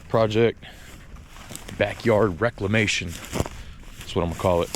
project, backyard reclamation. That's what I'm gonna call it.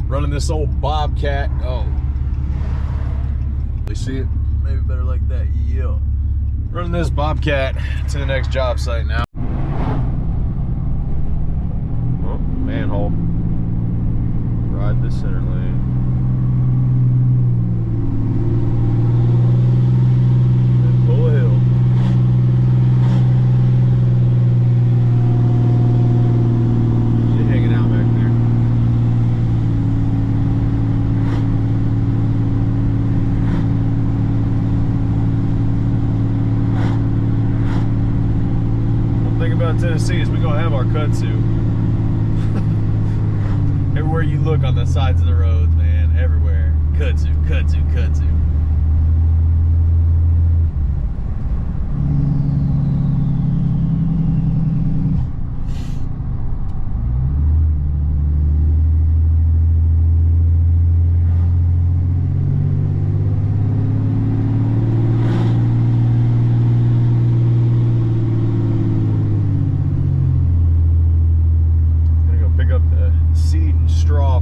Running this old Bobcat. Oh, you see it? Maybe better like that. Yeah. Running this Bobcat to the next job site now. Oh, manhole. Ride the center lane. Then pull a hill. She's hanging out back there. Tennessee is we gonna have our kudzu. Everywhere you look on the sides of the roads, man, everywhere. Kudzu, kudzu, kudzu.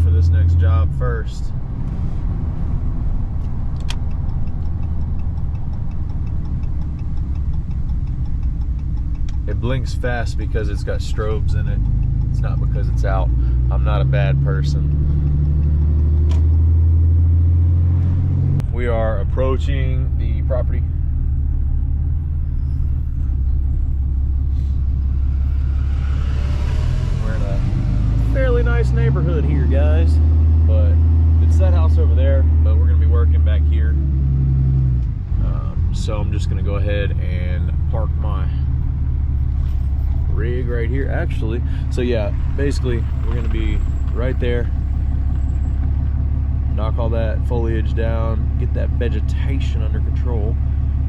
For this next job first. It blinks fast because it's got strobes in it. It's not because it's out. I'm not a bad person. We are approaching the property. We're in a fairly nice neighborhood here, guys, but it's that house over there, but we're gonna be working back here, so I'm just gonna go ahead and park my rig right here actually. So yeah, basically we're gonna be right there, knock all that foliage down, get that vegetation under control,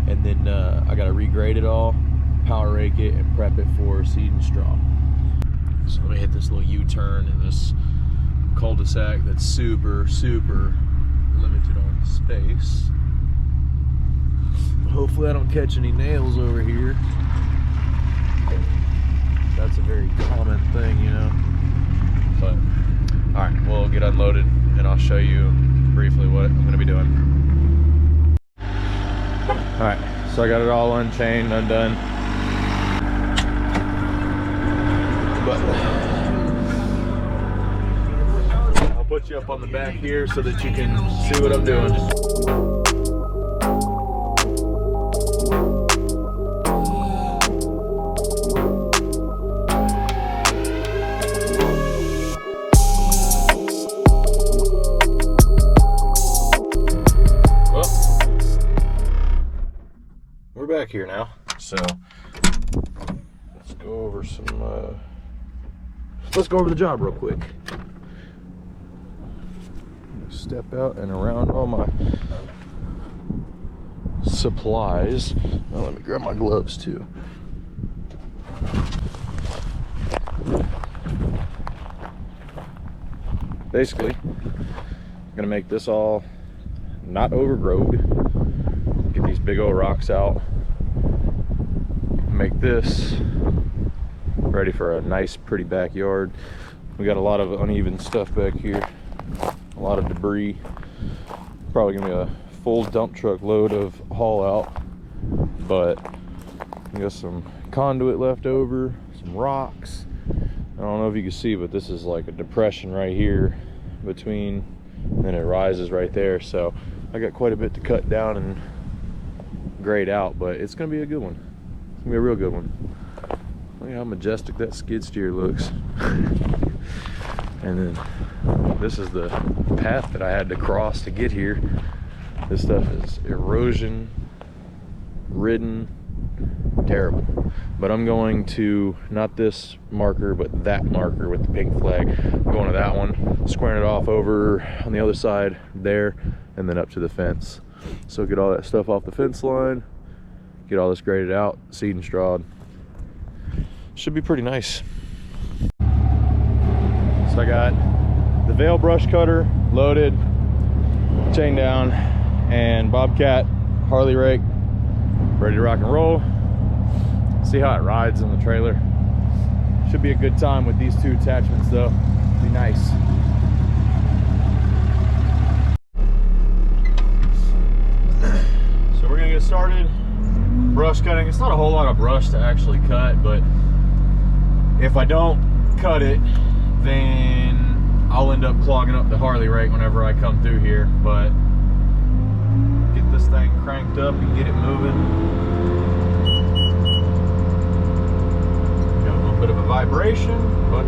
and then I gotta regrade it all, power rake it, and prep it for seed and straw. So let me hit this little U-turn in this cul-de-sac that's super limited on space. Hopefully I don't catch any nails over here. That's a very common thing, you know. But all right, we'll get unloaded and I'll show you briefly what I'm gonna be doing. All right, so I got it all unchained, undone. But I'll put you up on the back here so that you can see what I'm doing. Well, we're back here now, so let's go over some let's go over the job real quick. Step out and around all my supplies. Now let me grab my gloves too. Basically, I'm gonna make this all not overgrown. Get these big old rocks out. Make this ready for a nice pretty backyard. We got a lot of uneven stuff back here, a lot of debris. Probably gonna be a full dump truck load of haul out, but we got some conduit left over, some rocks. I don't know if you can see, but this is like a depression right here between, and then it rises right there. So I I got quite a bit to cut down and grade out, but it's gonna be a good one. It's gonna be a real good one. Look how majestic that skid steer looks. And then this is the path that I had to cross to get here. This stuff is erosion ridden, terrible. But I'm going to, not this marker, but that marker with the pink flag. I'm going to that one, squaring it off over on the other side there, and then up to the fence. So get all that stuff off the fence line, get all this graded out, seed and strawed. Should be pretty nice. So I got the Vail brush cutter loaded, chain down, and Bobcat Harley rake ready to rock and roll. See how it rides in the trailer. Should be a good time with these two attachments though. Be nice. So we're gonna get started brush cutting. It's not a whole lot of brush to actually cut, but if I don't cut it, then I'll end up clogging up the Harley rake whenever I come through here. But get this thing cranked up and get it moving. Got a little bit of a vibration, but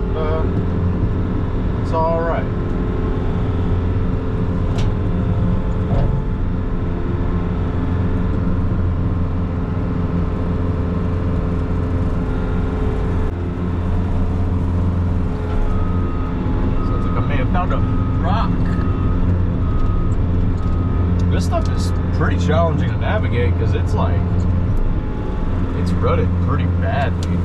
it's all right. Found a rock. This stuff is pretty challenging to navigate because it's like, it's rutted pretty badly.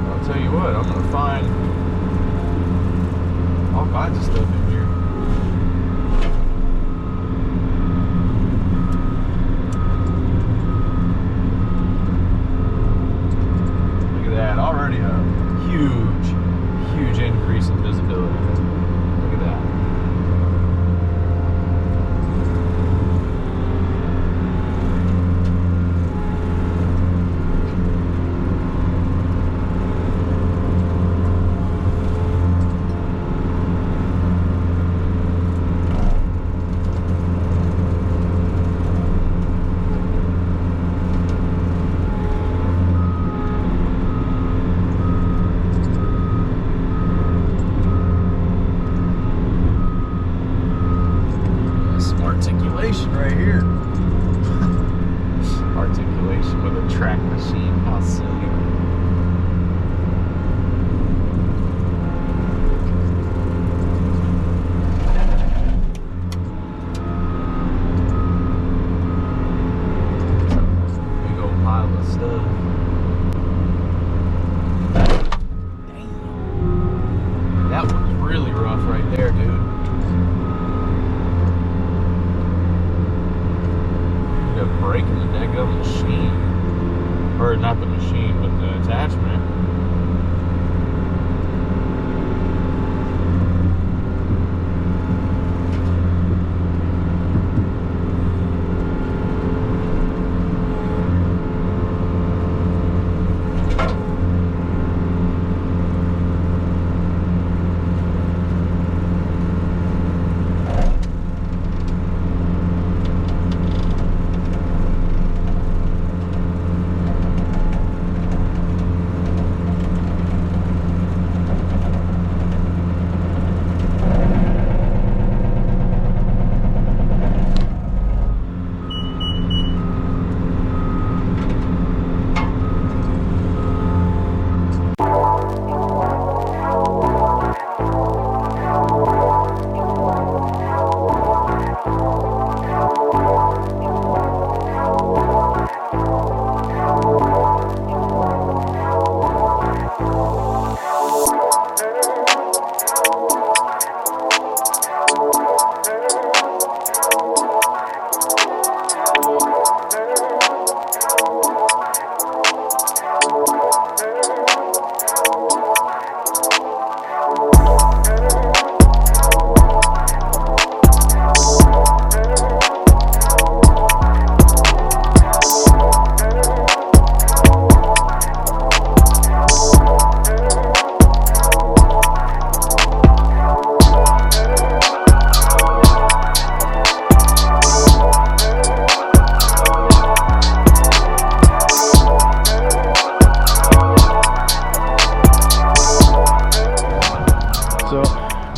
I'll tell you what, I'm gonna find all kinds of stuff in here. Already a huge increase in visibility. Look at that.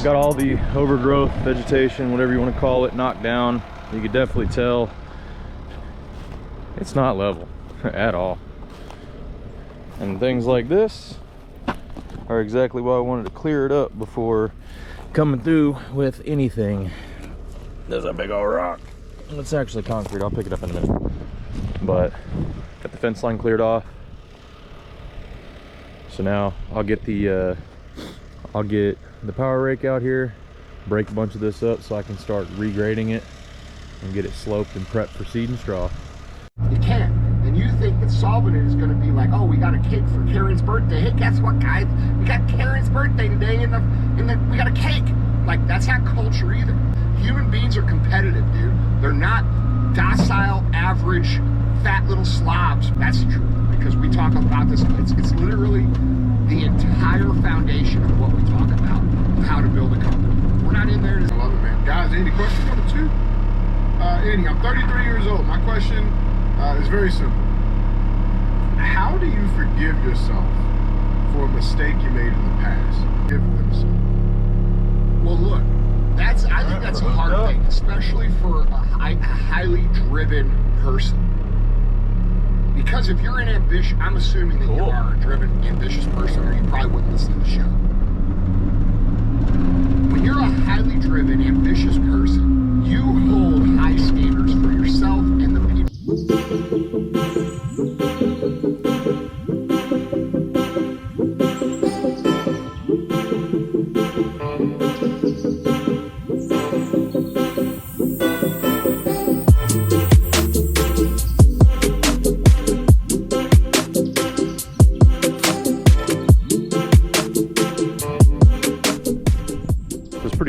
Got all the overgrowth, vegetation, whatever you want to call it, knocked down. You could definitely tell it's not level at all. And things like this are exactly why I wanted to clear it up before coming through with anything. There's a big old rock. It's actually concrete. I'll pick it up in a minute. But got the fence line cleared off. So now I'll get the power rake out here, break a bunch of this up so I can start regrading it and get it sloped and prepped for seed and straw. You can't. And you think that solving it is going to be like, oh, we got a cake for Karen's birthday. Hey, guess what, guys? We got Karen's birthday today, and we got a cake. Like, that's not culture either. Human beings are competitive, dude. They're not docile, average, fat little slobs. That's true, because we talk about this. It's literally the entire foundation of what we talk about, how to build a company. We're not in there to... I love it, man. Guys, any question number 2? Andy, I'm 33 years old. My question is very simple. How do you forgive yourself for a mistake you made in the past? Forgive themselves. Well, look, I think that's a hard thing, especially for a highly driven person. Because if you're an ambitious, I'm assuming that you are a driven, ambitious person, or you probably wouldn't listen to the show. When you're a highly driven, ambitious person, you hold high standards for yourself and the people.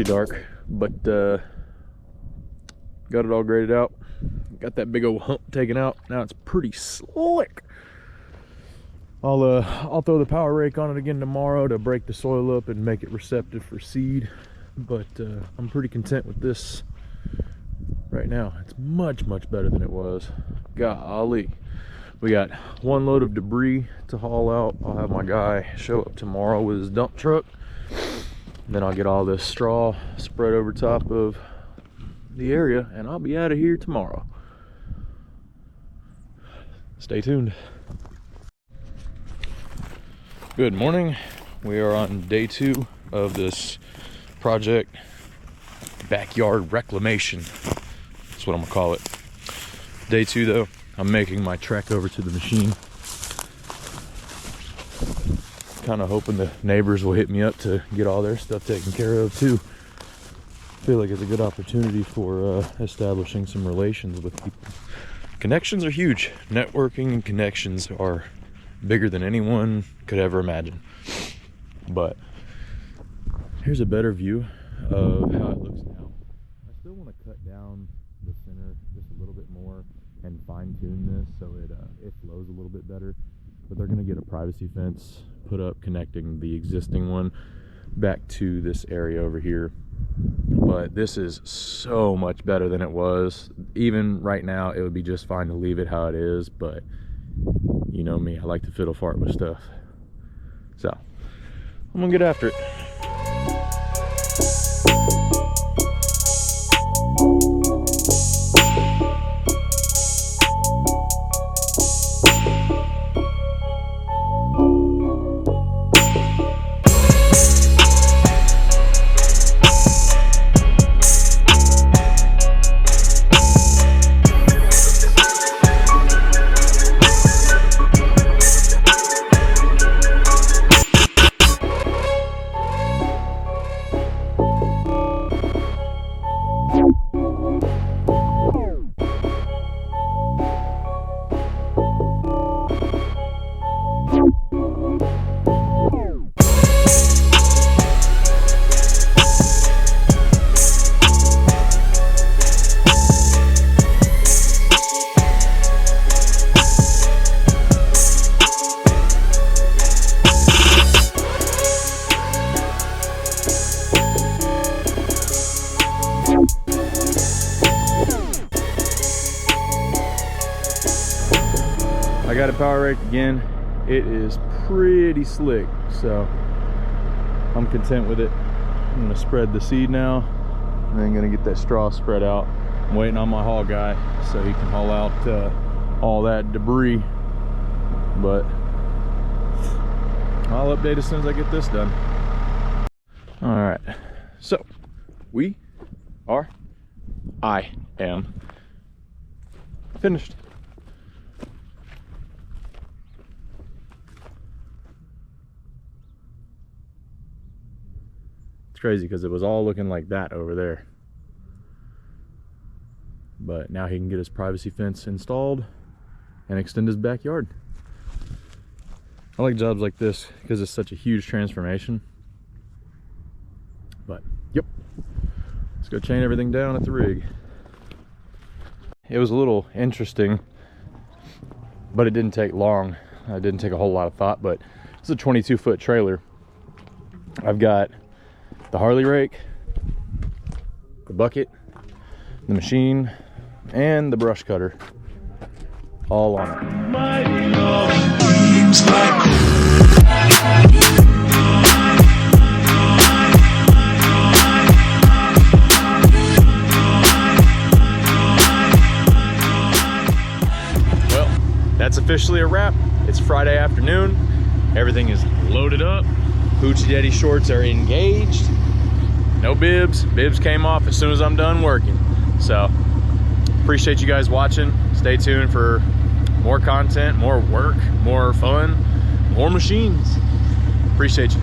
Dark, but got it all graded out, got that big old hump taken out. Now it's pretty slick. I'll throw the power rake on it again tomorrow to break the soil up and make it receptive for seed, but I'm pretty content with this right now. It's much better than it was. Golly, we got one load of debris to haul out. I'll have my guy show up tomorrow with his dump truck. Then I'll get all this straw spread over top of the area and I'll be out of here tomorrow. Stay tuned. Good morning. We are on day 2 of this project, backyard reclamation. That's what I'm gonna call it. Day 2 though, I'm making my trek over to the machine. Kind of hoping the neighbors will hit me up to get all their stuff taken care of too. Feel like it's a good opportunity for establishing some relations with people. Connections are huge. Networking and connections are bigger than anyone could ever imagine. But here's a better view of how it looks now. I still want to cut down the center just a little bit more and fine tune this so it flows a little bit better. But they're going to get a privacy fence put up connecting the existing one back to this area over here. But this is so much better than it was. Even right now it would be just fine to leave it how it is, but you know me, I like to fiddle fart with stuff. So I'm gonna get after it. I got a power rake again. It is pretty slick, so I'm content with it. I'm gonna spread the seed now, and then gonna get that straw spread out. I'm waiting on my haul guy so he can haul out all that debris, but I'll update as soon as I get this done. All right, so I am finished. It's crazy because it was all looking like that over there, but now he can get his privacy fence installed and extend his backyard. I like jobs like this because it's such a huge transformation. But yep, let's go chain everything down at the rig. It was a little interesting, but it didn't take long. It didn't take a whole lot of thought, but it's a 22-foot trailer. I've got the Harley rake, the bucket, the machine, and the brush cutter all on it. Well, that's officially a wrap. It's Friday afternoon. Everything is loaded up. Hoochie Daddy shorts are engaged. No bibs. Bibs came off as soon as I'm done working. So, appreciate you guys watching. Stay tuned for more content, more work, more fun, more machines. Appreciate you.